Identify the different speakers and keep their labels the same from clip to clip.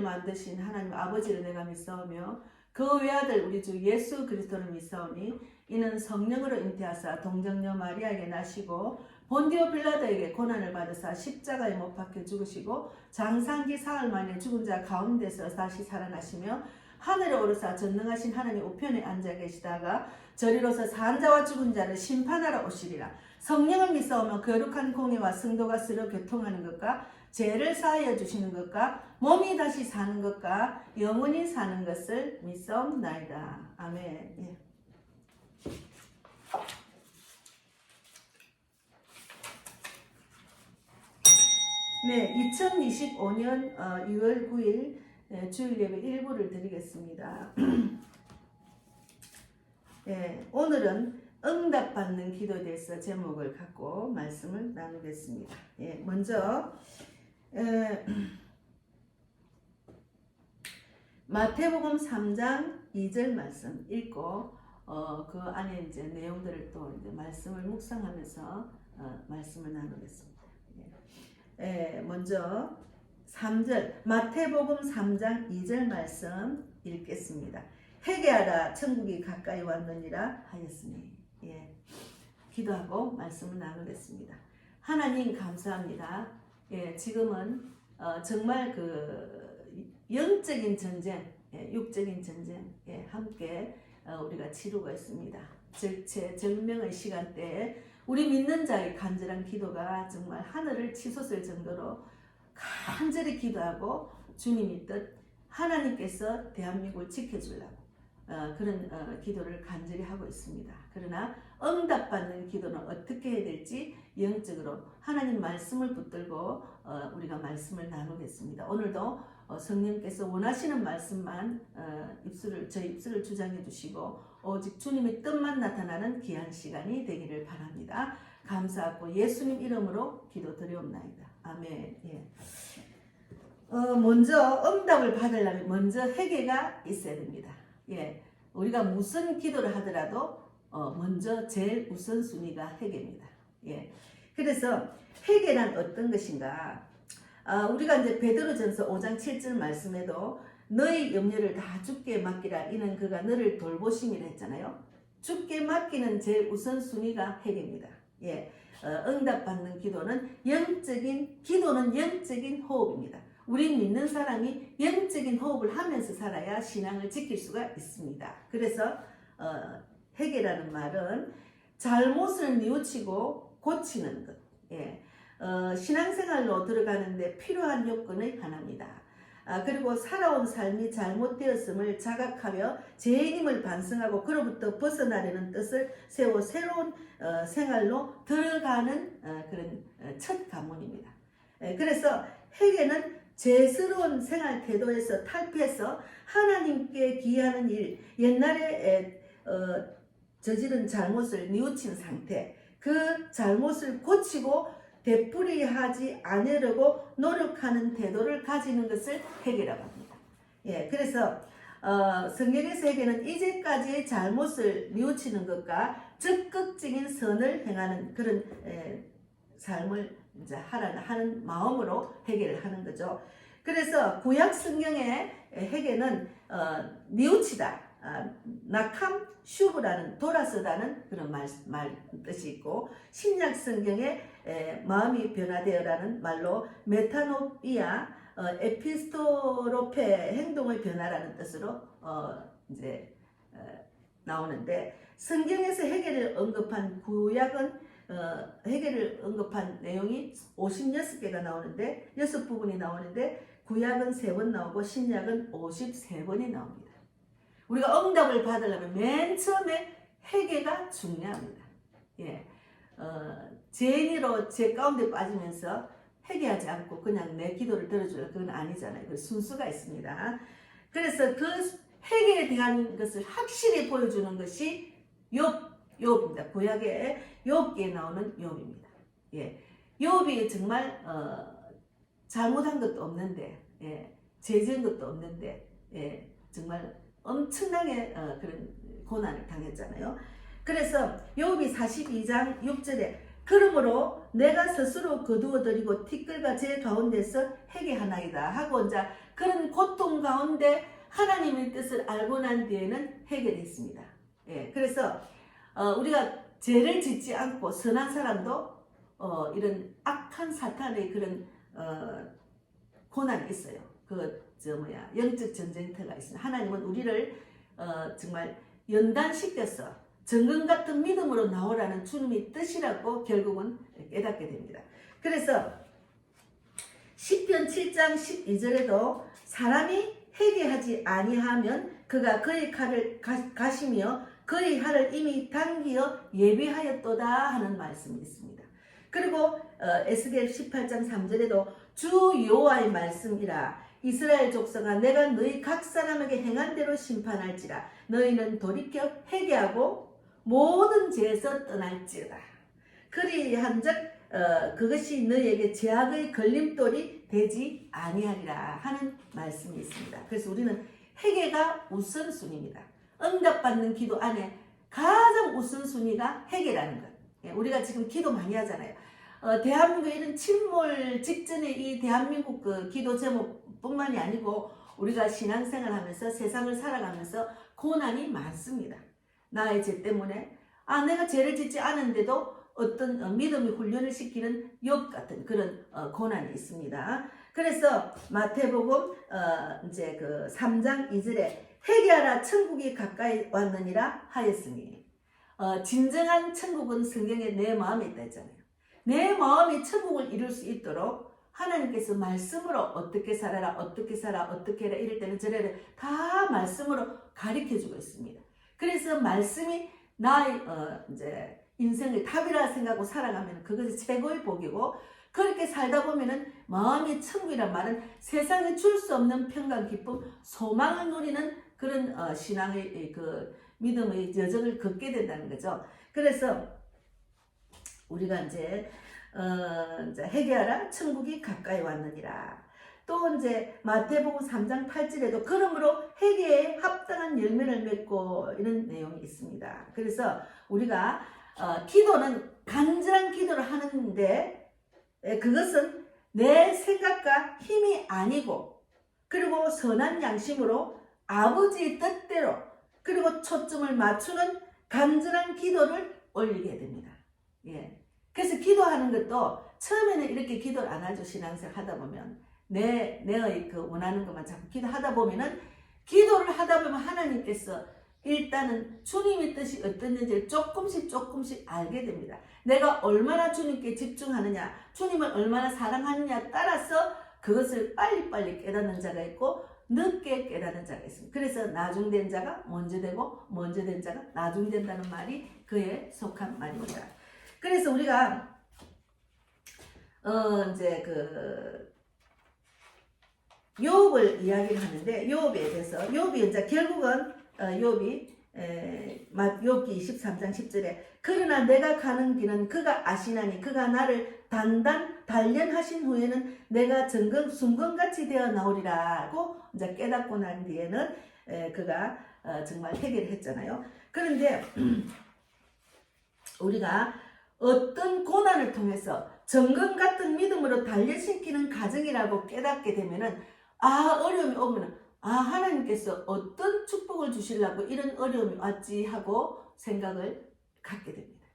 Speaker 1: 만드신 하나님 아버지를 내가 믿사오며 그 외아들 우리 주 예수 그리스도를 믿사오니 이는 성령으로 잉태하사 동정녀 마리아에게 나시고 본디오 빌라도에게 고난을 받으사 십자가에 못 박혀 죽으시고 장상기 사흘 만에 죽은 자 가운데서 다시 살아나시며 하늘에 오르사 전능하신 하나님 우편에 앉아 계시다가 저리로서 산 자와 죽은 자를 심판하러 오시리라. 성령을 믿사오며 거룩한 공의와 성도가 서로 교통하는 것과 죄를 사하여 주시는 것과 몸이 다시 사는 것과 영원히 사는 것을 믿사옵나이다. 아멘. 예. 네, 2025년 2월 9일 주일 예배 일부를 드리겠습니다. 예, 오늘은 응답받는 기도에 대해서 제목을 갖고 말씀을 나누겠습니다. 예, 먼저 마태복음 3장 2절 말씀 읽고 그 안에 이제 내용들을 또 이제 말씀을 묵상하면서 말씀을 나누겠습니다. 예, 먼저 3절 마태복음 3장 2절 말씀 읽겠습니다. 회개하라 천국이 가까이 왔느니라 하였으니. 예, 기도하고 말씀을 나누겠습니다. 하나님 감사합니다. 예, 지금은 정말 그 영적인 전쟁, 육적인 전쟁 함께 우리가 치르고 있습니다. 절체 절명의 시간대에 우리 믿는 자의 간절한 기도가 정말 하늘을 치솟을 정도로 간절히 기도하고 주님이 뜻 하나님께서 대한민국을 지켜주려고 그런 기도를 간절히 하고 있습니다. 그러나 응답받는 기도는 어떻게 해야 될지 영적으로 하나님 말씀을 붙들고 우리가 말씀을 나누겠습니다. 오늘도 성령께서 원하시는 말씀만 저희 입술을 주장해 주시고 오직 주님의 뜻만 나타나는 귀한 시간이 되기를 바랍니다. 감사하고 예수님 이름으로 기도드리옵나이다. 아멘. 예. 먼저 응답을 받으려면 먼저 회개가 있어야 됩니다. 예, 우리가 무슨 기도를 하더라도 먼저 제일 우선순위가 회개입니다. 예, 그래서 회개란 어떤 것인가? 우리가 이제 베드로전서 5장 7절 말씀에도 너의 염려를 다 주께 맡기라 이는 그가 너를 돌보심이라 했잖아요. 주께 맡기는 제일 우선순위가 회개입니다. 예, 응답받는 기도는 영적인 호흡입니다. 우리 믿는 사람이 영적인 호흡을 하면서 살아야 신앙을 지킬 수가 있습니다. 그래서 회개라는 말은 잘못을 뉘우치고 고치는 것. 예. 신앙생활로 들어가는데 필요한 요건의 하나입니다. 그리고 살아온 삶이 잘못되었음을 자각하며 죄인임을 반성하고 그로부터 벗어나려는 뜻을 세워 새로운 생활로 들어가는 그런 첫 관문입니다. 그래서 회개는 죄스러운 생활 태도에서 탈피해서 하나님께 기하는 일, 옛날에 저지른 잘못을 뉘우친 상태, 그 잘못을 고치고 되풀이하지 않으려고 노력하는 태도를 가지는 것을 회개라고 합니다. 예, 그래서 성경에서 회개는 이제까지의 잘못을 뉘우치는 것과 적극적인 선을 행하는 그런 삶을 이제 하는 마음으로 회개를 하는 거죠. 그래서 구약 성경의 회개는 뉘우치다, 낙함, 슈브라는 돌아서다는 그런 말 뜻이 있고, 신약 성경에 마음이 변화되어라는 말로 메타노피아, 에피스토로페 행동의 변화라는 뜻으로 이제 나오는데, 성경에서 회개를 언급한 구약은 회개를 언급한 내용이 56개가 나오는데 6부분이 나오는데 구약은 3번 나오고 신약은 53번이 나옵니다. 우리가 응답을 받으려면 맨 처음에 회개가 중요합니다. 예, 죄인으로 죄 가운데 빠지면서 회개하지 않고 그냥 내 기도를 들어주려 그건 아니잖아요. 그 순서가 있습니다. 그래서 그 회개에 대한 것을 확실히 보여주는 것이 욥입니다. 구약에 욥기에 나오는 욥입니다. 예, 욥이 정말 잘못한 것도 없는데, 예, 죄 지은 것도 없는데, 예, 정말 엄청나게 그런 고난을 당했잖아요. 그래서 욥이 42장 6절에 그러므로 내가 스스로 거두어드리고 티끌과 제 가운데서 회개하나이다 하고 이제 그런 고통 가운데 하나님의 뜻을 알고 난 뒤에는 해결했습니다. 예, 그래서 우리가 죄를 짓지 않고 선한 사람도 이런 악한 사탄의 그런 고난이 있어요. 영적 전쟁터가 있습니다. 하나님은 우리를 정말 연단시켜서 정금 같은 믿음으로 나오라는 주님의 뜻이라고 결국은 깨닫게 됩니다. 그래서 시편 7장 12절에도 사람이 회개하지 아니하면 그가 그의 칼을 가시며 그의 활을 이미 당기어 예비하였도다 하는 말씀이 있습니다. 그리고 에스겔 18장 3절에도 주 여호와의 말씀이라 이스라엘 족속아 내가 너희 각 사람에게 행한 대로 심판할지라 너희는 돌이켜 회개하고 모든 죄에서 떠날지어다. 그리한즉 그것이 너희에게 죄악의 걸림돌이 되지 아니하리라 하는 말씀이 있습니다. 그래서 우리는 회개가 우선순위입니다. 응답받는 기도 안에 가장 우선순위가 회개라는 것. 우리가 지금 기도 많이 하잖아요. 대한민국 이런 침몰 직전에 이 대한민국 그 기도 제목뿐만이 아니고 우리가 신앙생활하면서 세상을 살아가면서 고난이 많습니다. 나의 죄 때문에 내가 죄를 짓지 않은데도 어떤 믿음의 훈련을 시키는 욥 같은 그런 고난이 있습니다. 그래서 마태복음 이제 그 3장 2절에 회개하라 천국이 가까이 왔느니라 하였으니 진정한 천국은 성경에 내 마음에 있다 했잖아요. 내 마음이 천국을 이룰 수 있도록 하나님께서 말씀으로 어떻게 살아라 어떻게 살아 어떻게 해라 이럴 때는 저래를 다 말씀으로 가르쳐주고 있습니다. 그래서 말씀이 나의 이제 인생의 답이라 생각하고 살아가면 그것이 최고의 복이고 그렇게 살다 보면은 마음이 천국이란 말은 세상에 줄 수 없는 평강 기쁨 소망을 누리는 그런 신앙의 그 믿음의 여정을 걷게 된다는 거죠. 그래서 우리가 이제 회개하라 천국이 가까이 왔느니라. 또 이제 마태복음 3장 8절에도 그러므로 회개에 합당한 열매를 맺고 이런 내용이 있습니다. 그래서 우리가 기도는 간절한 기도를 하는데 그것은 내 생각과 힘이 아니고 그리고 선한 양심으로 아버지의 뜻대로 그리고 초점을 맞추는 간절한 기도를 올리게 됩니다. 예. 그래서 기도하는 것도 처음에는 이렇게 기도를 안 하죠. 신앙생활 하다 보면 내의 그 원하는 것만 자꾸 기도하다 보면은 기도를 하다 보면 하나님께서 일단은 주님의 뜻이 어떻는지를 조금씩 알게 됩니다. 내가 얼마나 주님께 집중하느냐, 주님을 얼마나 사랑하느냐 따라서 그것을 빨리빨리 깨닫는 자가 있고 늦게 깨닫는 자가 있습니다. 그래서 나중된 자가 먼저 되고 먼저 된 자가 나중된다는 말이 그에 속한 말입니다. 그래서 우리가 이제 그 욥을 이야기를 하는데 욥에 대해서 욥이 이제 결국은 욥이 욥기 23장 10절에 그러나 내가 가는 길은 그가 아시나니 그가 나를 단련하신 후에는 내가 순금같이 되어 나오리라고 이제 깨닫고 난 뒤에는 그가 정말 회개를 했잖아요. 그런데 우리가 어떤 고난을 통해서 정금 같은 믿음으로 단련시키는 과정이라고 깨닫게 되면은 어려움이 오면은 하나님께서 어떤 축복을 주시려고 이런 어려움이 왔지 하고 생각을 갖게 됩니다.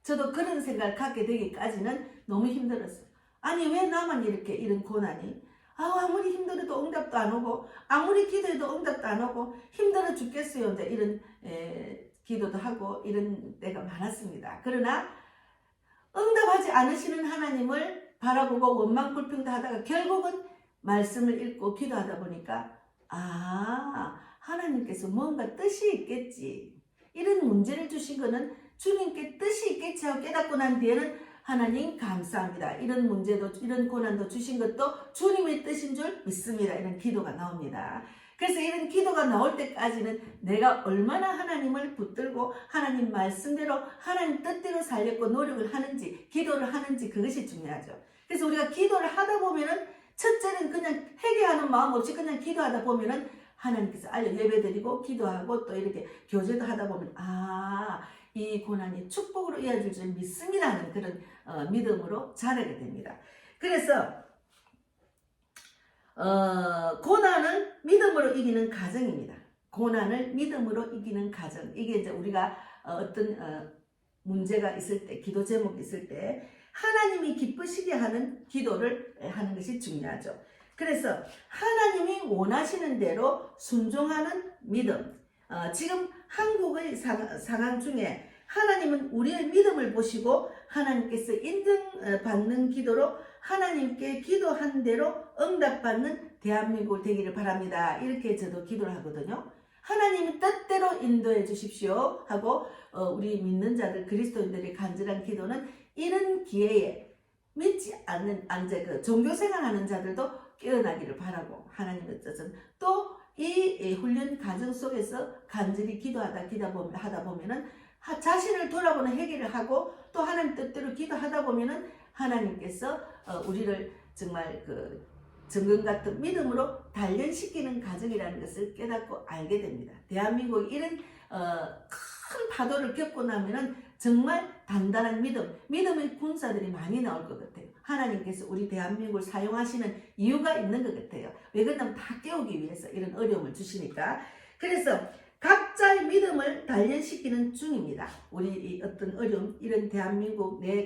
Speaker 1: 저도 그런 생각을 갖게 되기까지는 너무 힘들었어요. 아니 왜 나만 이런 고난이 아무리 힘들어도 응답도 안 오고 아무리 기도해도 응답도 안 오고 힘들어 죽겠어요. 이제 이런 기도도 하고 이런 때가 많았습니다. 그러나 응답하지 않으시는 하나님을 바라보고 원망 불평도 하다가 결국은 말씀을 읽고 기도하다 보니까 하나님께서 뭔가 뜻이 있겠지. 이런 문제를 주신 거는 주님께 뜻이 있겠지 하고 깨닫고 난 뒤에는 하나님 감사합니다. 이런 문제도 이런 고난도 주신 것도 주님의 뜻인 줄 믿습니다. 이런 기도가 나옵니다. 그래서 이런 기도가 나올 때까지는 내가 얼마나 하나님을 붙들고 하나님 말씀대로 하나님 뜻대로 살려고 노력을 하는지 기도를 하는지 그것이 중요하죠. 그래서 우리가 기도를 하다 보면은 첫째는 그냥 회개하는 마음 없이 그냥 기도하다 보면은 하나님께서 예배드리고 기도하고 또 이렇게 교제도 하다 보면 이 고난이 축복으로 이어질 줄 믿습니다는 그런 믿음으로 자라게 됩니다. 그래서 고난을 믿음으로 이기는 가정입니다. 고난을 믿음으로 이기는 가정. 이게 이제 우리가 어떤 문제가 있을 때, 기도 제목이 있을 때 하나님이 기쁘시게 하는 기도를 하는 것이 중요하죠. 그래서 하나님이 원하시는 대로 순종하는 믿음. 지금 한국의 상황 중에 하나님은 우리의 믿음을 보시고 하나님께서 인정받는 기도로 하나님께 기도한 대로 응답받는 대한민국 되기를 바랍니다. 이렇게 저도 기도를 하거든요. 하나님의 뜻대로 인도해 주십시오 하고 우리 믿는 자들 그리스도인들의 간절한 기도는 이런 기회에 믿지 않는 그 종교생활하는 자들도 깨어나기를 바라고 하나님의 뜻은 또 이 훈련 과정 속에서 간절히 기도하다 보면은 자신을 돌아보는 회개를 하고 또 하나님 뜻대로 기도하다 보면은 하나님께서 우리를 정말 그 정금 같은 믿음으로 단련시키는 과정이라는 것을 깨닫고 알게 됩니다. 대한민국이 이런 큰 파도를 겪고 나면은 정말 단단한 믿음의 군사들이 많이 나올 것 같아요. 하나님께서 우리 대한민국을 사용하시는 이유가 있는 것 같아요. 왜 그러냐면 다 깨우기 위해서 이런 어려움을 주시니까. 그래서 각자의 믿음을 단련시키는 중입니다. 우리 어떤 어려움, 이런 대한민국 내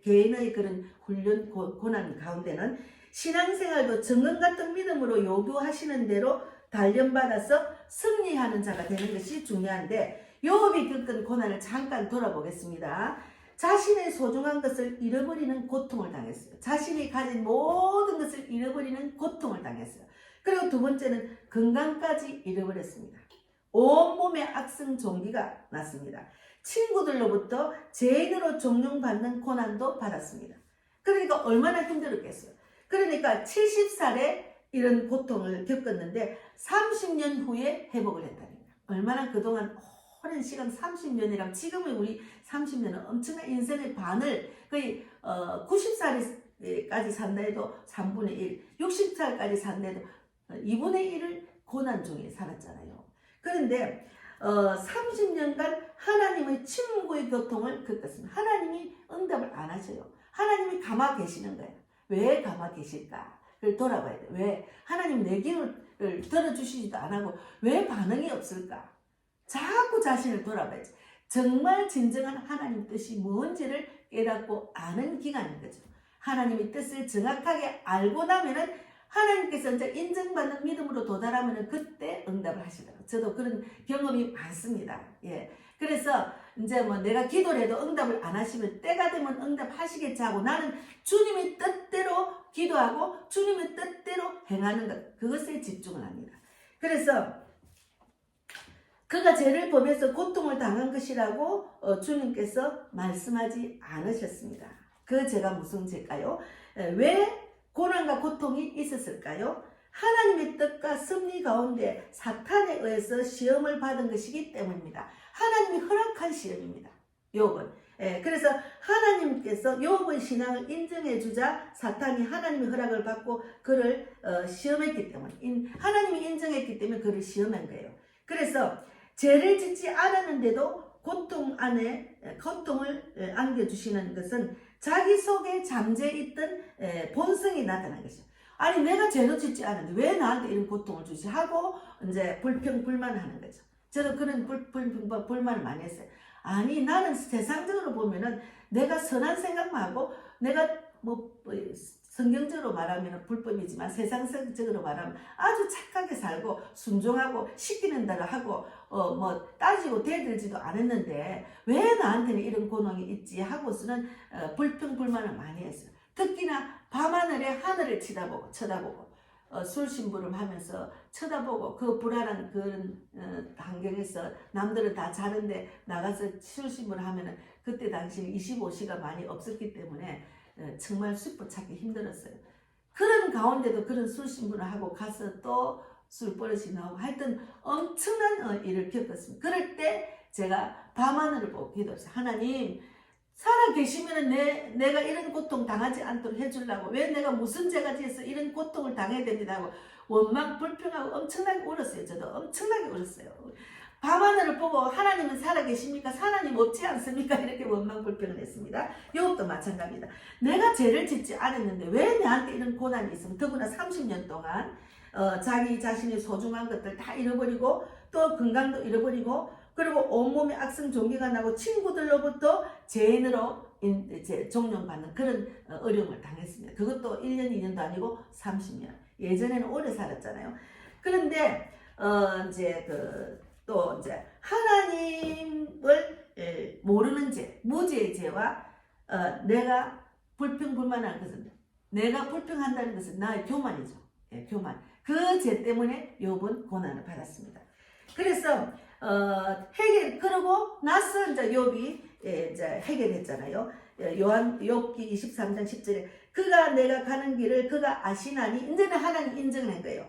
Speaker 1: 개인의 그런 훈련 고난 가운데는 신앙생활도 정금 같은 믿음으로 요구하시는 대로 단련받아서 승리하는 자가 되는 것이 중요한데, 욥이 겪은 고난을 잠깐 돌아보겠습니다. 자신의 소중한 것을 잃어버리는 고통을 당했어요. 자신이 가진 모든 것을 잃어버리는 고통을 당했어요. 그리고 두 번째는 건강까지 잃어버렸습니다. 온몸에 악성 종기가 났습니다. 친구들로부터 죄인으로 종용받는 고난도 받았습니다. 그러니까 얼마나 힘들었겠어요. 그러니까 70살에 이런 고통을 겪었는데 30년 후에 회복을 했다는 거예요. 얼마나 그동안 오랜 시간 30년이라면 지금의 우리 30년은 엄청난 인생의 반을 거의 90살까지 산다 해도 3분의 1, 60살까지 산다 해도 2분의 1을 고난 중에 살았잖아요. 그런데 30년간 하나님의 침묵의 고통을 겪었습니다. 하나님이 응답을 안 하셔요. 하나님이 가만 계시는 거예요. 왜 가만 계실까? 그걸 돌아봐야 돼요. 왜? 하나님 내 기도를 들어주시지도 안 하고 왜 반응이 없을까? 자꾸 자신을 돌아봐야지. 정말 진정한 하나님 뜻이 뭔지를 깨닫고 아는 기간인 거죠. 하나님의 뜻을 정확하게 알고 나면은 하나님께서 이제 인정받는 믿음으로 도달하면은 그때 응답을 하시더라고요. 저도 그런 경험이 많습니다. 예. 그래서 이제 뭐 내가 기도를 해도 응답을 안 하시면 때가 되면 응답하시겠지 하고 나는 주님의 뜻대로 기도하고 주님의 뜻대로 행하는 것, 그것에 집중을 합니다. 그래서 그가 죄를 범해서 고통을 당한 것이라고 주님께서 말씀하지 않으셨습니다. 그 죄가 무슨 죄일까요? 왜 고난과 고통이 있었을까요? 하나님의 뜻과 섭리 가운데 사탄에 의해서 시험을 받은 것이기 때문입니다. 하나님이 허락한 시험입니다. 욥은. 그래서 하나님께서 욥의 신앙을 인정해 주자 사탄이 하나님의 허락을 받고 그를 시험했기 때문에, 하나님이 인정했기 때문에 그를 시험한 거예요. 그래서 죄를 짓지 않았는데도 고통을 안겨주시는 것은 자기 속에 잠재있던 본성이 나타난 것이죠. 아니 내가 죄도 짓지 않았는데 왜 나한테 이런 고통을 주지 하고 이제 불평불만하는 거죠. 저도 그런 불만을 많이 했어요. 아니 나는 세상적으로 보면은 내가 선한 생각만 하고 내가 뭐 성경적으로 말하면 불법이지만 세상적으로 말하면 아주 착하게 살고 순종하고 시키는 대로 하고 뭐 따지고 대들지도 않았는데 왜 나한테는 이런 고난이 있지 하고서는 불평불만을 많이 했어요. 특히나 밤하늘에 하늘을 쳐다보고 술심부름 하면서 쳐다보고 그 불안한 그런 환경에서 남들은 다 자는데 나가서 술심부를 하면은 그때 당시 25시가 많이 없었기 때문에 정말 숯불 찾기 힘들었어요. 그런 가운데도 그런 술심부를 하고 가서 또 술버릇이 나오고 하여튼 엄청난 일을 겪었습니다. 그럴 때 제가 밤하늘을 보고 기도했어요. 하나님 살아 계시면 내가 이런 고통 당하지 않도록 해주려고 왜 내가 무슨 죄가 지어서 이런 고통을 당해야 됩니다 하고 원망 불평하고 엄청나게 울었어요. 저도 엄청나게 울었어요. 밤하늘을 보고 하나님은 살아계십니까? 하나님 없지 않습니까? 이렇게 원망 불평을 했습니다. 욥도 마찬가지입니다. 내가 죄를 짓지 않았는데 왜 내한테 이런 고난이 있으면, 더구나 30년 동안 자기 자신의 소중한 것들 다 잃어버리고 또 건강도 잃어버리고 그리고 온몸에 악성 종기가 나고 친구들로부터 죄인으로 이제 종용받는 그런 어려움을 당했습니다. 그것도 1년, 2년도 아니고 30년. 예전에는 오래 살았잖아요. 그런데 이제 또 이제 하나님을 모르는 죄, 무죄의 죄와 내가 불평불만한 것은, 내가 불평한다는 것은 나의 교만이죠. 예, 교만. 그 죄 때문에 욥은 고난을 받았습니다. 그래서 그러고 나서 이제 욥이 이제 해결했잖아요. 욥기 23장 10절에 그가 내가 가는 길을 그가 아시나니, 이제는 하나님 인정을 한 거예요.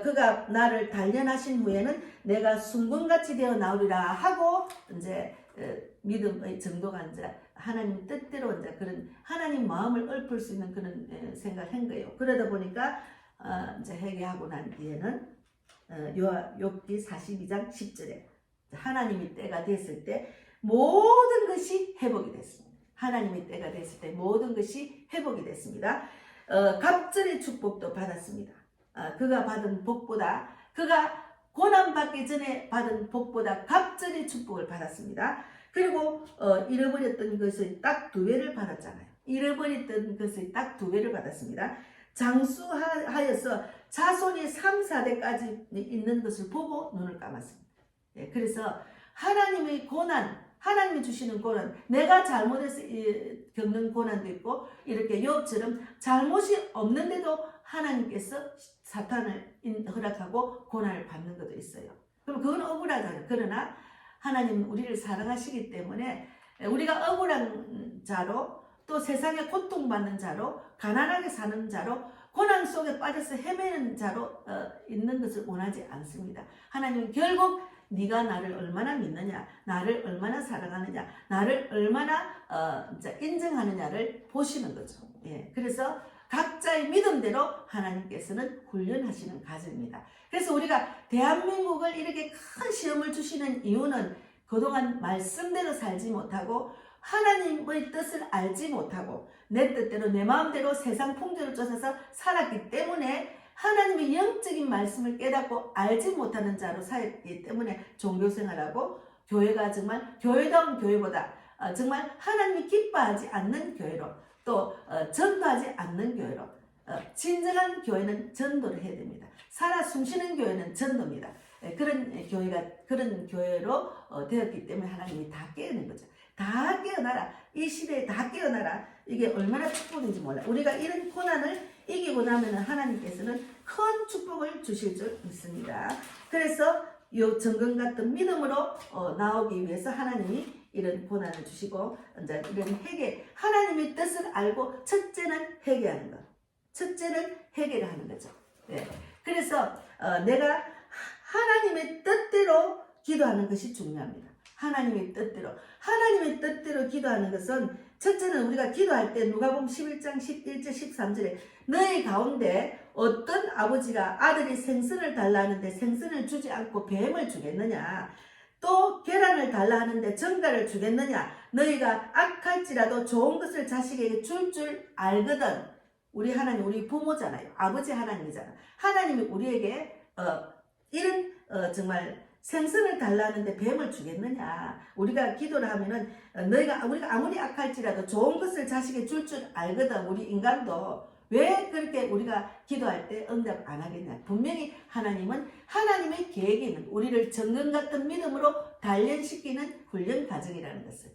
Speaker 1: 그가 나를 단련하신 후에는 내가 순금같이 되어 나오리라 하고, 이제 믿음의 정도가 이제 하나님 뜻대로 이제 그런 하나님 마음을 읊을 수 있는 그런 생각을 한 거예요. 그러다 보니까 이제 회개하고 난 뒤에는 욥기 42장 10절에 하나님이 때가 됐을 때 모든 것이 회복이 됐습니다. 하나님의 때가 됐을 때 모든 것이 회복이 됐습니다. 갑절의 축복도 받았습니다. 그가 받은 복보다, 그가 고난받기 전에 받은 복보다 갑절의 축복을 받았습니다. 그리고 잃어버렸던 것을 딱 2배를 받았잖아요. 잃어버렸던 것을 딱 2배를 받았습니다. 장수하여서 자손이 3, 4대까지 있는 것을 보고 눈을 감았습니다. 예, 그래서 하나님의 고난, 하나님이 주시는 고난, 내가 잘못해서 겪는 고난도 있고, 이렇게 욥처럼 잘못이 없는데도 하나님께서 사탄을 허락하고 고난을 받는 것도 있어요. 그럼 그건 억울하잖아요. 그러나 하나님은 우리를 사랑하시기 때문에 우리가 억울한 자로, 또 세상에 고통받는 자로, 가난하게 사는 자로, 고난 속에 빠져서 헤매는 자로 있는 것을 원하지 않습니다. 하나님은 결국 네가 나를 얼마나 믿느냐, 나를 얼마나 사랑하느냐, 나를 얼마나 인정하느냐를 보시는 거죠. 예, 그래서 각자의 믿음대로 하나님께서는 훈련하시는 과정입니다. 그래서 우리가 대한민국을 이렇게 큰 시험을 주시는 이유는 그동안 말씀대로 살지 못하고 하나님의 뜻을 알지 못하고 내 뜻대로 내 마음대로 세상 풍조를 쫓아서 살았기 때문에, 하나님의 영적인 말씀을 깨닫고 알지 못하는 자로 살았기 때문에 종교생활하고 교회가 정말 교회다운 교회보다 정말 하나님이 기뻐하지 않는 교회로, 또 전도하지 않는 교회로, 진정한 교회는 전도를 해야 됩니다. 살아 숨쉬는 교회는 전도입니다. 그런 교회로 되었기 때문에 하나님이 다 깨우는 거죠. 다 깨어나라. 이 시대에 다 깨어나라. 이게 얼마나 축복인지 몰라. 우리가 이런 고난을 이기고 나면 하나님께서는 큰 축복을 주실 줄 믿습니다. 그래서 이 정금 같은 믿음으로 나오기 위해서 하나님이 이런 고난을 주시고, 이제 이런 회개, 하나님의 뜻을 알고 첫째는 회개하는 것. 첫째는 회개를 하는 거죠. 네. 그래서 내가 하나님의 뜻대로 기도하는 것이 중요합니다. 하나님의 뜻대로 기도하는 것은, 첫째는 우리가 기도할 때 누가복음 11장 11절 13절에 너희 가운데 어떤 아버지가 아들이 생선을 달라 하는데 생선을 주지 않고 뱀을 주겠느냐, 또 계란을 달라 하는데 전갈을 주겠느냐, 너희가 악할지라도 좋은 것을 자식에게 줄 알거든. 우리 하나님, 우리 부모잖아요. 아버지 하나님이잖아. 하나님이 우리에게 이런 정말 생선을 달라 하는데 뱀을 주겠느냐. 우리가 기도를 하면은 우리가 아무리 악할지라도 좋은 것을 자식에게 줄 알거든. 우리 인간도. 왜 그렇게 우리가 기도할 때 응답 안 하겠냐. 분명히 하나님은 하나님의 계획이 있는, 우리를 정금 같은 믿음으로 단련시키는 훈련 과정이라는 것을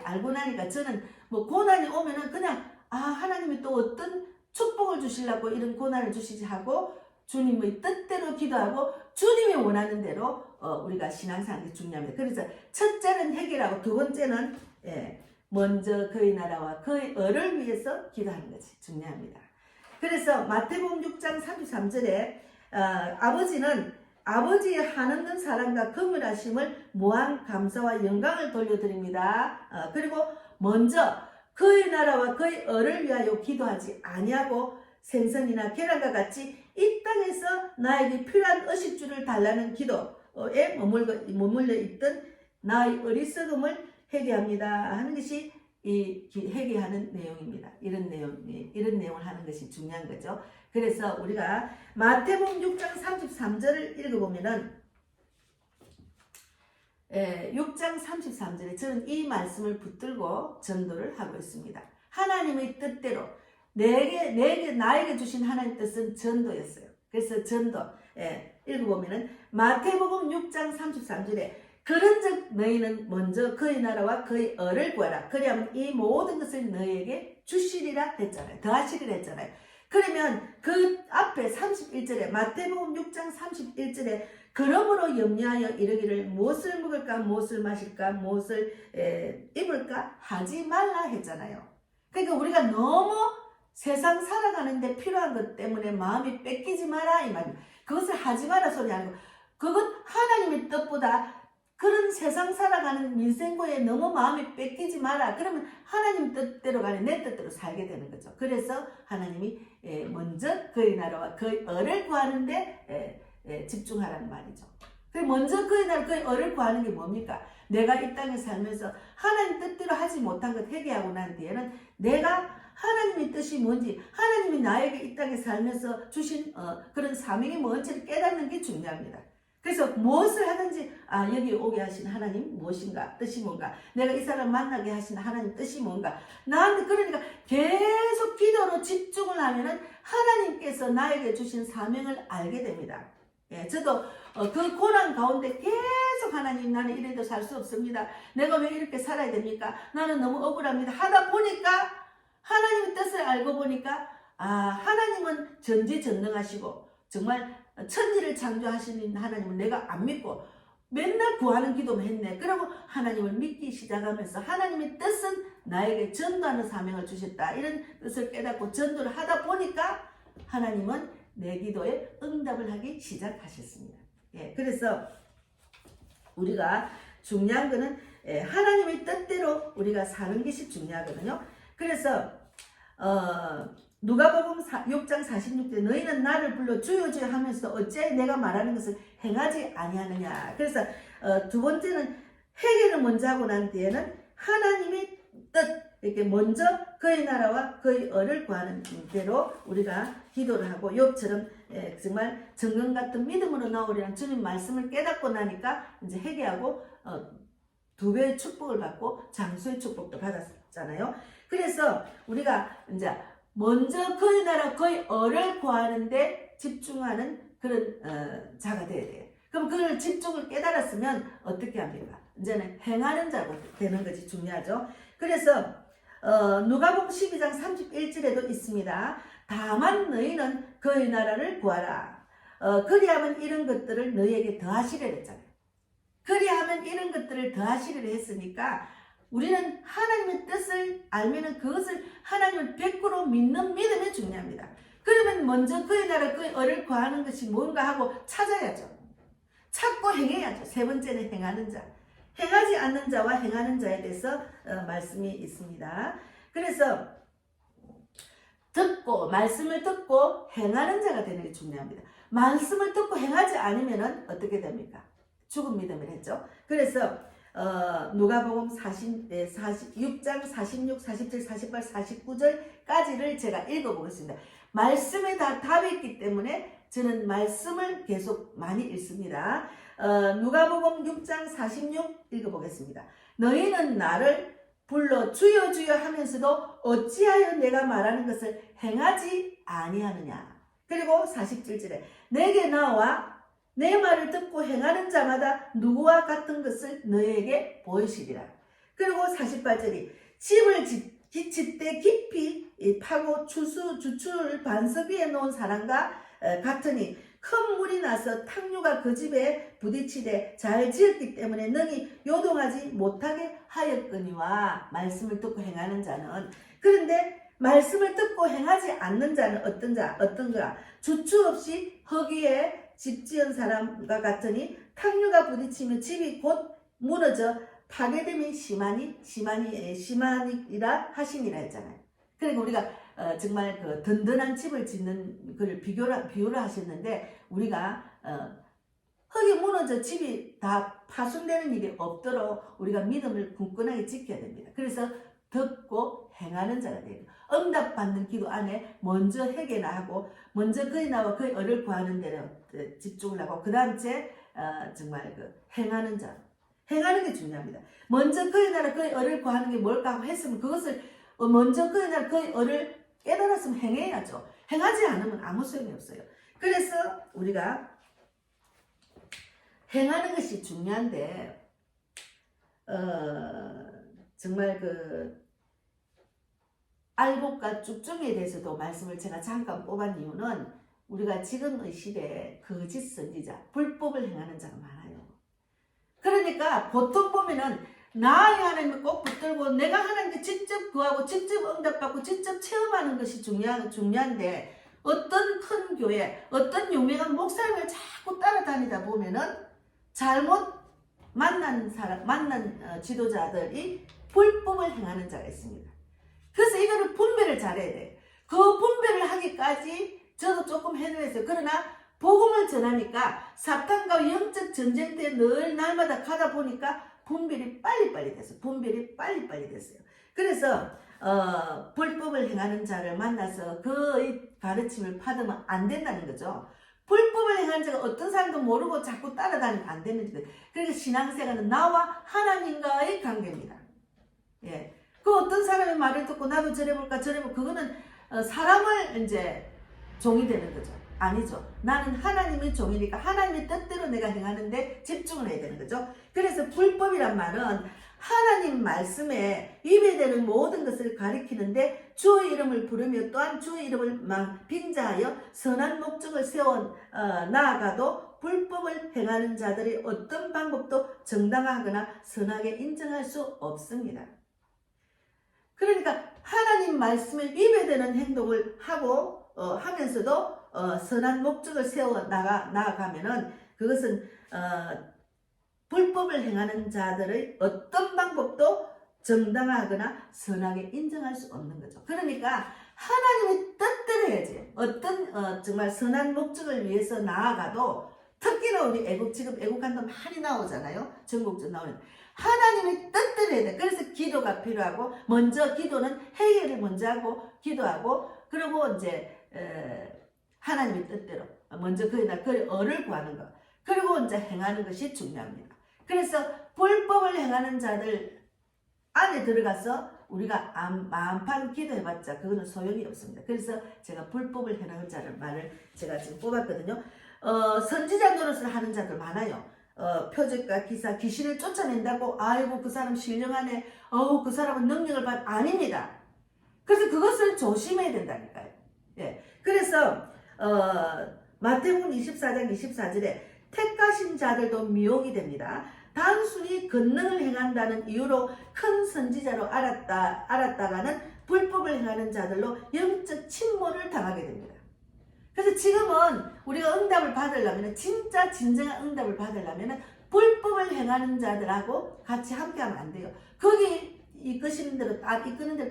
Speaker 1: 알고 나니까 저는 뭐 고난이 오면은 그냥 하나님이 또 어떤 축복을 주시려고 이런 고난을 주시지 하고 주님의 뜻대로 기도하고 주님이 원하는 대로 우리가 신앙생활이 중요합니다. 그래서 첫째는 회개라고, 두 번째는 먼저 그의 나라와 그의 의를 위해서 기도하는 것이 중요합니다. 그래서 마태복음 6장 33절에 아버지는 아버지의 한없는 사랑과 긍휼하심을 무한 감사와 영광을 돌려드립니다. 그리고 먼저 그의 나라와 그의 의를 위하여 기도하지 아니하고 생선이나 계란과 같이 이 땅에서 나에게 필요한 의식주를 달라는 기도, 머물러 있던 나의 어리석음을 회개합니다 하는 것이 이 회개하는 내용입니다. 이런 내용을 하는 것이 중요한 거죠. 그래서 우리가 마태복음 6장 33절을 읽어보면은 6장 33절에 저는 이 말씀을 붙들고 전도를 하고 있습니다. 하나님의 뜻대로 나에게 주신 하나님의 뜻은 전도였어요. 그래서 전도 읽어보면은 마태복음 6장 33절에 그런즉 너희는 먼저 그의 나라와 그의 의를 구하라. 그리하면 이 모든 것을 너희에게 주시리라 했잖아요. 더하시리라 했잖아요. 그러면 그 앞에 31절에 마태복음 6장 31절에 그러므로 염려하여 이르기를 무엇을 먹을까 무엇을 마실까 무엇을 입을까 하지 말라 했잖아요. 그러니까 우리가 너무 세상 살아가는데 필요한 것 때문에 마음이 뺏기지 마라 이 말입니다. 그것을 하지 마라 소리 아니고 그건 하나님의 뜻보다 그런 세상 살아가는 민생고에 너무 마음이 뺏기지 마라. 그러면 하나님 뜻대로 가는 내 뜻대로 살게 되는 거죠. 그래서 하나님이 먼저 그의 나라와 그의 의를 구하는데 집중하라는 말이죠. 먼저 그의 나라 그의 의를 구하는 게 뭡니까? 내가 이 땅에 살면서 하나님 뜻대로 하지 못한 것 회개하고 난 뒤에는 내가 하나님의 뜻이 뭔지 하나님이 나에게 이 땅에 살면서 주신 그런 사명이 뭔지를 깨닫는 게 중요합니다. 그래서 무엇을 하든지 여기 오게 하신 하나님 무엇인가 뜻이 뭔가 내가 이 사람 만나게 하신 하나님 뜻이 뭔가 나한테 그러니까 계속 기도로 집중을 하면은 하나님께서 나에게 주신 사명을 알게 됩니다. 저도 그 고난 가운데 계속 하나님 나는 이래도 살 수 없습니다. 내가 왜 이렇게 살아야 됩니까? 나는 너무 억울합니다. 하다 보니까 하나님의 뜻을 알고 보니까 하나님은 전지전능하시고 정말 천지를 창조하시는 하나님은 내가 안 믿고 맨날 구하는 기도만 했네. 그리고 하나님을 믿기 시작하면서 하나님의 뜻은 나에게 전도하는 사명을 주셨다. 이런 뜻을 깨닫고 전도를 하다 보니까 하나님은 내 기도에 응답을 하기 시작하셨습니다. 그래서 우리가 중요한 것은 하나님의 뜻대로 우리가 사는 것이 중요하거든요. 그래서 누가복음 6장 46절 너희는 나를 불러 주여 주여 하면서 어째 내가 말하는 것을 행하지 아니하느냐. 그래서 두 번째는 회개를 먼저 하고 난 뒤에는 하나님의 뜻 이렇게 먼저 그의 나라와 그의 의를 구하는 대로 우리가 기도를 하고 욥처럼 정말 정금 같은 믿음으로 나오리라는 주님 말씀을 깨닫고 나니까 이제 회개하고 2배의 축복을 받고 장수의 축복도 받았잖아요. 그래서 우리가 이제 먼저 그의 나라 그의 의를 구하는데 집중하는 그런 자가 되어야 돼요. 그럼 그걸 집중을 깨달았으면 어떻게 합니까? 이제는 행하는 자가 되는 것이 중요하죠. 그래서 누가복음 12장 31절에도 있습니다. 다만 너희는 그의 나라를 구하라. 그리하면 이런 것들을 너희에게 더하시려 했잖아요. 그리하면 이런 것들을 더하시려 했으니까 우리는 하나님의 뜻을 알면은 그것을 하나님을 100% 믿는 믿음이 중요합니다. 그러면 먼저 그의 나라 그의 의를 구하는 것이 뭔가 하고 찾아야죠. 찾고 행해야죠. 세 번째는 행하는 자. 행하지 않는 자와 행하는 자에 대해서 말씀이 있습니다. 그래서 말씀을 듣고 행하는 자가 되는 게 중요합니다. 말씀을 듣고 행하지 않으면 어떻게 됩니까? 죽은 믿음을 했죠. 그래서 누가복음 6장 46, 47, 48, 49절까지를 제가 읽어보겠습니다. 말씀에 다 답이 있기 때문에 저는 말씀을 계속 많이 읽습니다. 누가복음 6장 46 읽어보겠습니다. 너희는 나를 불러 주여 주여 하면서도 어찌하여 내가 말하는 것을 행하지 아니하느냐. 그리고 47절에 내게 나와 내 말을 듣고 행하는 자마다 누구와 같은 것을 너희에게 보이시리라. 그리고 48절이 집을 짓되 깊이 파고 주추를 반석 위에 놓은 사람과 같으니 큰 물이 나서 탕류가 그 집에 부딪히되 잘 지었기 때문에 능히 요동하지 못하게 하였거니와. 말씀을 듣고 행하는 자는. 그런데 말씀을 듣고 행하지 않는 자는 어떤가? 주추 없이 허기에 집 지은 사람과 같으니 탕류가 부딪히면 집이 곧 무너져 파괴됨이 심하니라 하시니라 했잖아요. 그러니까 우리가 정말 그 든든한 집을 짓는 걸 비유를 하셨는데 우리가 흙이 절대로 저 집이 다 파손되는 일이 없도록 우리가 믿음을 굳건하게 지켜야 됩니다. 그래서 듣고 행하는 자가 돼요. 응답받는 기도 안에 먼저 회개나 하고 먼저 그의 나와 그의 의를 구하는 데로 집중을 하고 그 다음 정말 행하는 자. 행하는 게 중요합니다. 먼저 그의 나라 그의 의를 구하는 게 뭘까 하고 했으면 그것을 먼저 그의 나라 그의 의를 깨달았으면 행해야죠. 행하지 않으면 아무 소용이 없어요. 그래서 우리가 행하는 것이 중요한데 정말 알곡과 쭉정에 대해서도 말씀을 제가 잠깐 뽑은 이유는 우리가 지금의 시대에 거짓 선지자, 불법을 행하는 자가 많아요. 그러니까 보통 보면은 나의 하나님을 꼭 붙들고 내가 하나님께 직접 구하고 직접 응답받고 직접 체험하는 것이 중요한데 어떤 큰 교회, 어떤 유명한 목사님을 자꾸 따라다니다 보면은 잘못 만난 지도자들이 불법을 행하는 자가 있습니다. 그래서 이거를 분별을 잘해야 돼요. 그 분별을 하기까지 저도 조금 해냈어요. 그러나 복음을 전하니까 사탄과 영적 전쟁터에 늘 날마다 가다 보니까 분별이 빨리빨리 됐어요. 그래서 불법을 행하는 자를 만나서 그의 가르침을 받으면 안 된다는 거죠. 불법을 행하는 자가 어떤 사람도 모르고 자꾸 따라다니면 안 되는 거예요. 그러니까 신앙생활은 나와 하나님과의 관계입니다. 예. 그 어떤 사람의 말을 듣고 나도 저래볼까 그거는 사람을 이제 종이 되는 거죠. 아니죠. 나는 하나님의 종이니까 하나님의 뜻대로 내가 행하는데 집중을 해야 되는 거죠. 그래서 불법이란 말은 하나님 말씀에 입에 대는 모든 것을 가리키는데 주의 이름을 부르며 또한 주의 이름을 빙자하여 선한 목적을 세워 나아가도 불법을 행하는 자들이 어떤 방법도 정당하거나 선하게 인정할 수 없습니다. 그러니까 하나님 말씀에 입에 대는 행동을 하고 하면서도 선한 목적을 세워 나아가면은 그것은 불법을 행하는 자들의 어떤 방법도 정당하거나 선하게 인정할 수 없는 거죠. 그러니까 하나님의 뜻대로 해야지. 어떤 정말 선한 목적을 위해서 나아가도 특히나 우리 지금 애국간도 많이 나오잖아요. 전국적 나오는 하나님의 뜻대로 해야 돼. 그래서 기도가 필요하고 먼저 기도는 회개를 먼저 하고 기도하고 그리고 이제 하나님의 뜻대로 먼저 그의 의를 구하는 것 그리고 이제 행하는 것이 중요합니다. 그래서 불법을 행하는 자들 안에 들어가서 우리가 마음판 기도해봤자 그거는 소용이 없습니다. 그래서 제가 불법을 행하는 자를 말을 제가 지금 뽑았거든요. 선지자 노릇을 하는 자들 많아요. 표적과 기사, 귀신을 쫓아낸다고 아이고 그 사람 신령하네. 그 사람은 능력을 아닙니다. 그래서 그것을 조심해야 된다니까요. 예. 그래서 마태복음 24장 24절에 택하신 자들도 미혹이 됩니다. 단순히 권능을 행한다는 이유로 큰 선지자로 알았다가는 불법을 행하는 자들로 영적 침몰을 당하게 됩니다. 그래서 지금은 우리가 응답을 받으려면 진짜 진정한 응답을 받으려면 불법을 행하는 자들하고 같이 함께하면 안 돼요. 거기 이끄는 대로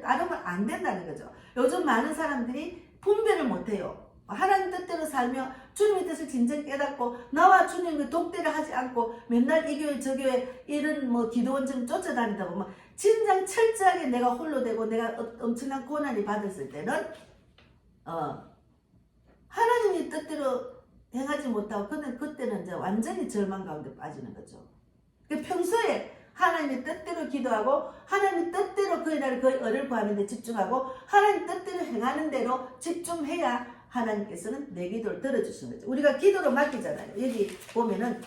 Speaker 1: 따르면 안 된다는 거죠. 요즘 많은 사람들이 분별을 못해요. 하나님 뜻대로 살며 주님의 뜻을 진정 깨닫고 나와 주님의 독대를 하지 않고 맨날 이 교회 저 교회 이런 기도원 좀 쫓아다니다 보면 진정 철저하게 내가 홀로 되고 내가 엄청난 고난이 받았을 때는 하나님의 뜻대로 행하지 못하고 그때는 이제 완전히 절망 가운데 빠지는 거죠. 평소에 하나님의 뜻대로 기도하고 하나님의 뜻대로 그의 나라를 그의 의를 구하는 데 집중하고 하나님 뜻대로 행하는 대로 집중해야 하나님께서는 내 기도를 들어주시는 거죠. 우리가 기도로 맡기잖아요. 여기 보면은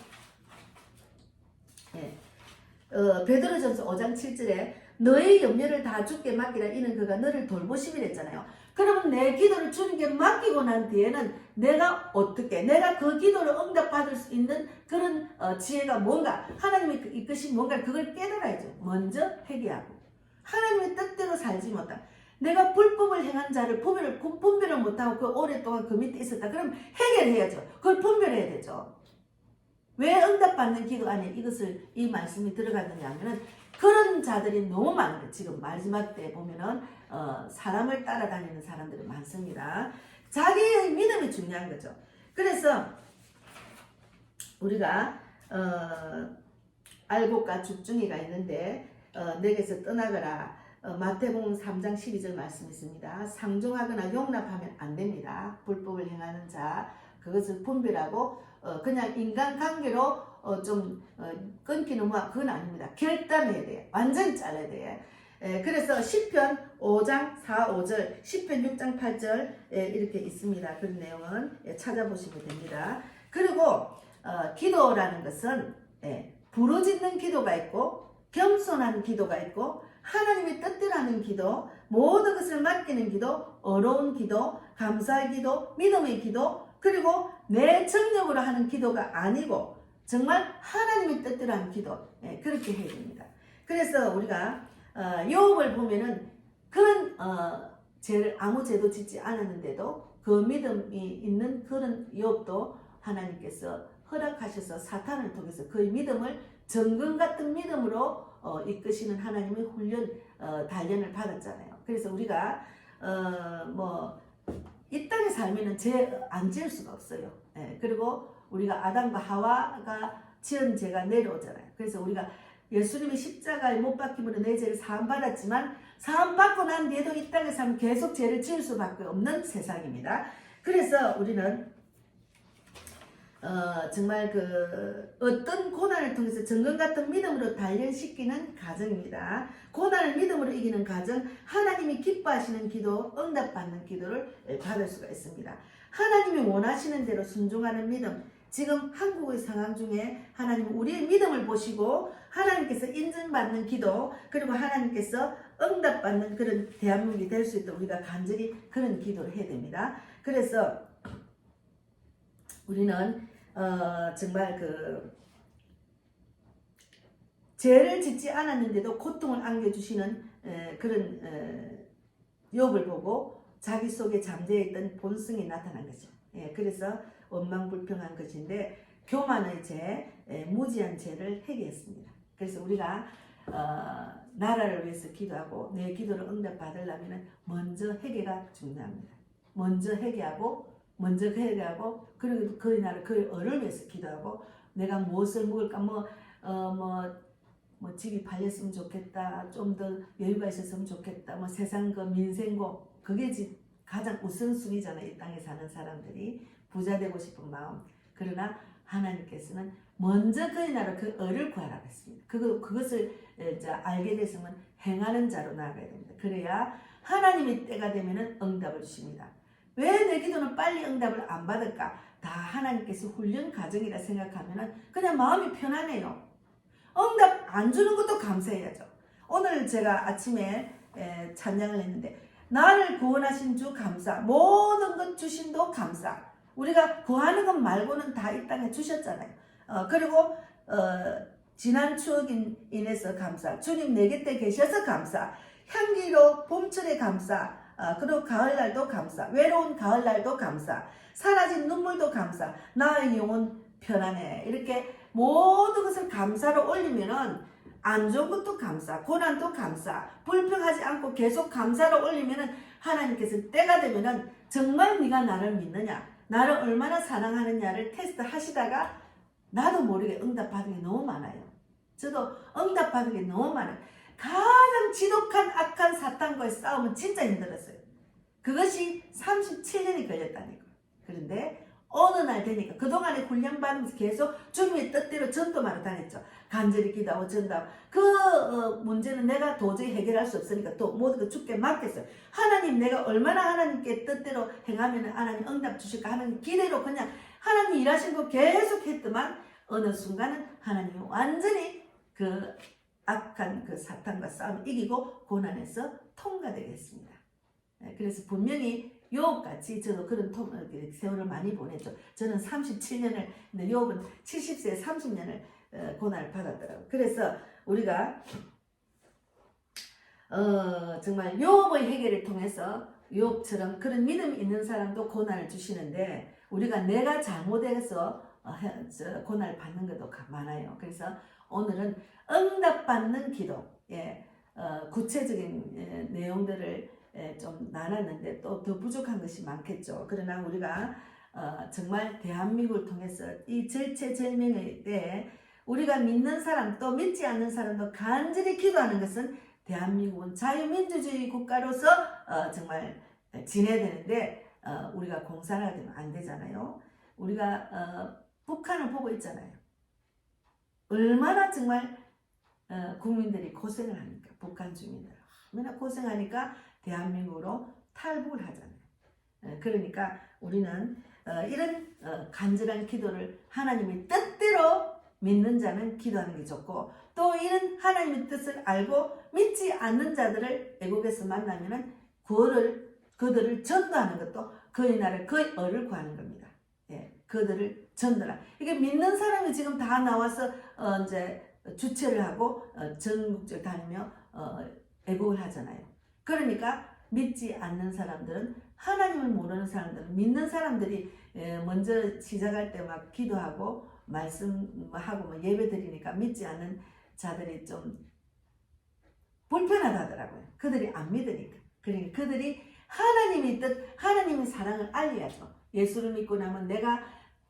Speaker 1: 베드로전서 5장 7절에 너의 염려를 다 주께 맡기라 이는 그가 너를 돌보심이라 했잖아요. 그러면 내 기도를 주님께 맡기고 난 뒤에는 내가 그 기도를 응답받을 수 있는 그런 지혜가 뭔가 하나님의 이끄신 뭔가 그걸 깨달아야죠. 먼저 회개하고 하나님의 뜻대로 살지 못한 내가 불법을 행한 자를 분별을 못하고 오랫동안 그 밑에 있었다. 그럼 해결해야죠. 그걸 분별해야 되죠. 왜 응답받는 기도 안에 이 말씀이 들어갔느냐 하면은 그런 자들이 너무 많은데 지금 마지막 때 보면은 사람을 따라다니는 사람들이 많습니다. 자기의 믿음이 중요한 거죠. 그래서 우리가 알곡과 죽중이가 있는데 내게서 떠나거라. 마태복음 3장 12절 말씀이 있습니다. 상종하거나 용납하면 안 됩니다. 불법을 행하는 자 그것을 분별하고 그냥 인간관계로 끊기는 뭐 그건 아닙니다. 결단해야 돼요. 완전히 잘라야 돼요. 그래서 시편 5장 4, 5절, 시편 6장 8절 이렇게 있습니다. 그런 내용은 찾아보시면 됩니다. 그리고 기도라는 것은 부르짖는 기도가 있고 겸손한 기도가 있고 하나님의 뜻대로 하는 기도, 모든 것을 맡기는 기도, 어려운 기도, 감사의 기도, 믿음의 기도, 그리고 내 정력으로 하는 기도가 아니고 정말 하나님의 뜻대로 하는 기도, 그렇게 해야 됩니다. 그래서 우리가 욥을 보면은 그런 죄를 아무 죄도 짓지 않았는데도 그 믿음이 있는 그런 욥도 하나님께서 허락하셔서 사탄을 통해서 그의 믿음을 정금 같은 믿음으로 이끄시는 하나님의 훈련 단련을 받았잖아요. 그래서 우리가 이 땅에 살면은 죄 안 지을 수가 없어요. 그리고 우리가 아담과 하와가 지은 죄가 내려오잖아요. 그래서 우리가 예수님이 십자가에 못 박힘으로 내 죄를 사함 받았지만 사함 받고 난 뒤에도 이 땅에 살면 계속 죄를 지을 수밖에 없는 세상입니다. 그래서 우리는 정말 어떤 고난을 통해서 정금 같은 믿음으로 단련시키는 과정입니다. 고난을 믿음으로 이기는 과정, 하나님이 기뻐하시는 기도, 응답받는 기도를 받을 수가 있습니다. 하나님이 원하시는 대로 순종하는 믿음, 지금 한국의 상황 중에 하나님은 우리의 믿음을 보시고 하나님께서 인정받는 기도, 그리고 하나님께서 응답받는 그런 대한민국이 될 수 있도록 우리가 간절히 그런 기도를 해야 됩니다. 그래서 우리는 정말 죄를 짓지 않았는데도 고통을 안겨주시는 그런 욥을 보고 자기 속에 잠재있던 본성이 나타난 거죠. 그래서 원망불평한 것인데 교만의 죄, 무지한 죄를 회개했습니다. 그래서 우리가 나라를 위해서 기도하고 내 기도를 응답받으려면 먼저 회개가 중요합니다. 먼저 회개하고 그리고 그의 나라 그의 의를 위해서 기도하고 내가 무엇을 먹을까 집이 팔렸으면 좋겠다, 좀 더 여유가 있었으면 좋겠다, 세상 민생고 그게 가장 우선순위잖아요. 이 땅에 사는 사람들이 부자 되고 싶은 마음. 그러나 하나님께서는 먼저 그의 나라 그 의를 구하라고 했습니다. 그것을 알게 됐으면 행하는 자로 나아가야 됩니다. 그래야 하나님의 때가 되면은 응답을 주십니다. 왜 내 기도는 빨리 응답을 안 받을까? 다 하나님께서 훈련 과정이라 생각하면 그냥 마음이 편하네요. 응답 안 주는 것도 감사해야죠. 오늘 제가 아침에 찬양을 했는데 나를 구원하신 주 감사, 모든 것 주신도 감사. 우리가 구하는 것 말고는 다 이 땅에 주셨잖아요. 그리고 지난 추억 인해서 감사, 주님 내 곁에 계셔서 감사, 향기로 봄철에 감사, 그리고 가을날도 감사, 외로운 가을날도 감사, 사라진 눈물도 감사, 나의 영혼 편안해. 이렇게 모든 것을 감사로 올리면은 안 좋은 것도 감사, 고난도 감사, 불평하지 않고 계속 감사로 올리면은 하나님께서 때가 되면은 정말 네가 나를 믿느냐, 나를 얼마나 사랑하느냐를 테스트 하시다가 나도 모르게 응답받은 게 너무 많아요. 저도 응답받은 게 너무 많아요. 가장 지독한 악한 사탄과의 싸움은 진짜 힘들었어요. 그것이 37년이 걸렸다니까. 그런데 어느 날 되니까 그동안에 훈련받으면서 계속 주님의 뜻대로 전도만 다녔죠. 간절히 기도하고 전도하고 그 문제는 내가 도저히 해결할 수 없으니까 또 모든 거 주께 맡겼어요. 하나님 내가 얼마나 하나님께 뜻대로 행하면 하나님 응답 주실까 하는 기대로 그냥 하나님 일하신 거 계속 했더만 어느 순간은 하나님이 완전히 그 악한 그 사탄과 싸움을 이기고 고난에서 통과되게 했습니다. 그래서 분명히 욥같이 저도 그런 세월을 많이 보냈죠. 저는 37년을, 근데 욥은 70세에 30년을 고난을 받았더라고요. 그래서 우리가 정말 욥의 해결을 통해서 욥처럼 그런 믿음이 있는 사람도 고난을 주시는데 우리가 내가 잘못해서 고난을 받는 것도 많아요. 그래서 오늘은 응답받는 기도, 구체적인 내용들을 좀 나눴는데 또 더 부족한 것이 많겠죠. 그러나 우리가 정말 대한민국을 통해서 이 절체절명의 때에 우리가 믿는 사람 또 믿지 않는 사람도 간절히 기도하는 것은 대한민국은 자유민주주의 국가로서 정말 지내야 되는데 우리가 공산화가 되면 안 되잖아요. 우리가 북한을 보고 있잖아요. 얼마나 정말 국민들이 고생을 하니까 북한 주민들 얼마나 고생하니까 대한민국으로 탈북을 하잖아요. 그러니까 우리는 이런 간절한 기도를 하나님의 뜻대로 믿는 자는 기도하는 게 좋고 또 이런 하나님의 뜻을 알고 믿지 않는 자들을 애국에서 만나면은 그들을 전도하는 것도 그의 나라 그의 의를 구하는 겁니다. 예, 그들을 전도라. 이게 믿는 사람이 지금 다 나와서 이제 주최를 하고 전국적 다니며 애국을 하잖아요. 그러니까 믿지 않는 사람들은 하나님을 모르는 사람들은 믿는 사람들이 먼저 시작할 때 막 기도하고 말씀하고 막 예배 드리니까 믿지 않는 자들이 좀 불편하다더라고요. 그들이 안 믿으니까. 그러니까 그들이 하나님의 뜻, 하나님의 사랑을 알려야죠. 예수를 믿고 나면 내가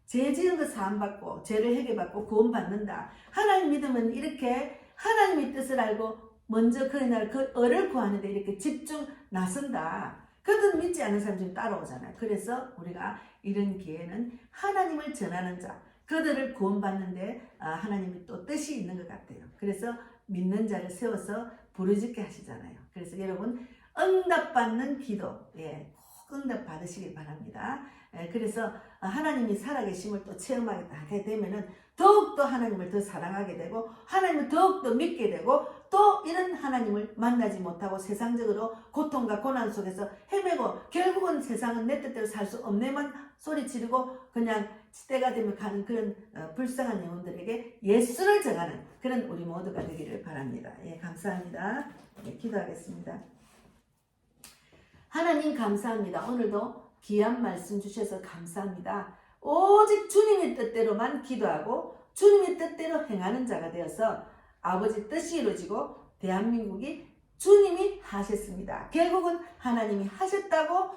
Speaker 1: 죄 지은 거 사함받고 죄를 회개받고 구원받는다. 하나님 믿으면 이렇게 하나님의 뜻을 알고 먼저 그의 나라 그 의를 구하는데 이렇게 집중 나선다. 그들은 믿지 않는 사람 좀 따라오잖아요. 그래서 우리가 이런 기회는 하나님을 전하는 자, 그들을 구원받는데 하나님이 또 뜻이 있는 것 같아요. 그래서 믿는 자를 세워서 부르짖게 하시잖아요. 그래서 여러분 응답받는 기도, 꼭 응답 받으시길 바랍니다. 그래서 하나님이 살아계심을 또 체험하게 되면은 더욱더 하나님을 더 사랑하게 되고 하나님을 더욱더 믿게 되고 또 이런 하나님을 만나지 못하고 세상적으로 고통과 고난 속에서 헤매고 결국은 세상은 내 뜻대로 살 수 없네만 소리 지르고 그냥 때가 되면 가는 그런 불쌍한 영혼들에게 예수를 정하는 그런 우리 모두가 되기를 바랍니다. 감사합니다. 기도하겠습니다. 하나님 감사합니다. 오늘도 귀한 말씀 주셔서 감사합니다. 오직 주님의 뜻대로만 기도하고 주님의 뜻대로 행하는 자가 되어서 아버지 뜻이 이루어지고 대한민국이 주님이 하셨습니다. 결국은 하나님이 하셨다고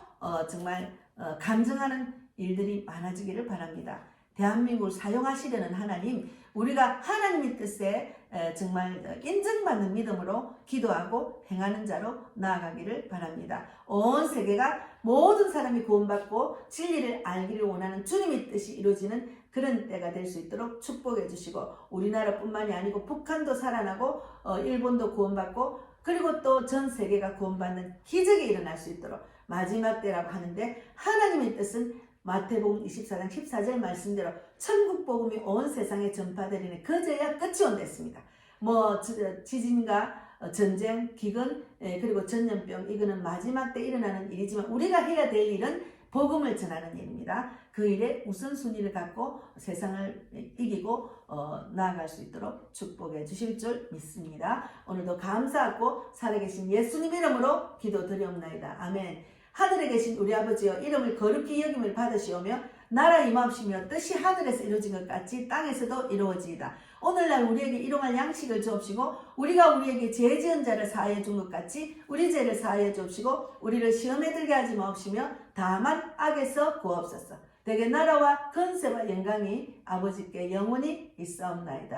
Speaker 1: 정말 감정하는 일들이 많아지기를 바랍니다. 대한민국을 사용하시려는 하나님, 우리가 하나님의 뜻에 정말 인정받는 믿음으로 기도하고 행하는 자로 나아가기를 바랍니다. 온 세계가 모든 사람이 구원받고 진리를 알기를 원하는 주님의 뜻이 이루어지는 그런 때가 될 수 있도록 축복해 주시고 우리나라뿐만이 아니고 북한도 살아나고 일본도 구원받고 그리고 또 전 세계가 구원받는 기적이 일어날 수 있도록 마지막 때라고 하는데 하나님의 뜻은 마태복음 24장 14절 말씀대로 천국 복음이 온 세상에 전파되리니 그제야 끝이 온댔습니다. 지진과 전쟁, 기근, 그리고 전염병 이거는 마지막 때 일어나는 일이지만 우리가 해야 될 일은 복음을 전하는 일입니다. 그 일에 우선순위를 갖고 세상을 이기고 나아갈 수 있도록 축복해 주실 줄 믿습니다. 오늘도 감사하고 살아계신 예수님 이름으로 기도드리옵나이다. 아멘. 하늘에 계신 우리 아버지여 이름을 거룩히 여김을 받으시오며 나라 임하옵시며 뜻이 하늘에서 이루어진 것 같이 땅에서도 이루어지이다. 오늘날 우리에게 일용할 양식을 주옵시고 우리가 우리에게 죄 지은 자를 사하여 준 것 같이 우리 죄를 사하여 주옵시고 우리를 시험에 들게 하지 마옵시며 다만 악에서 구하옵소서. 대개 나라와 권세와 영광이 아버지께 영원히 있사옵나이다.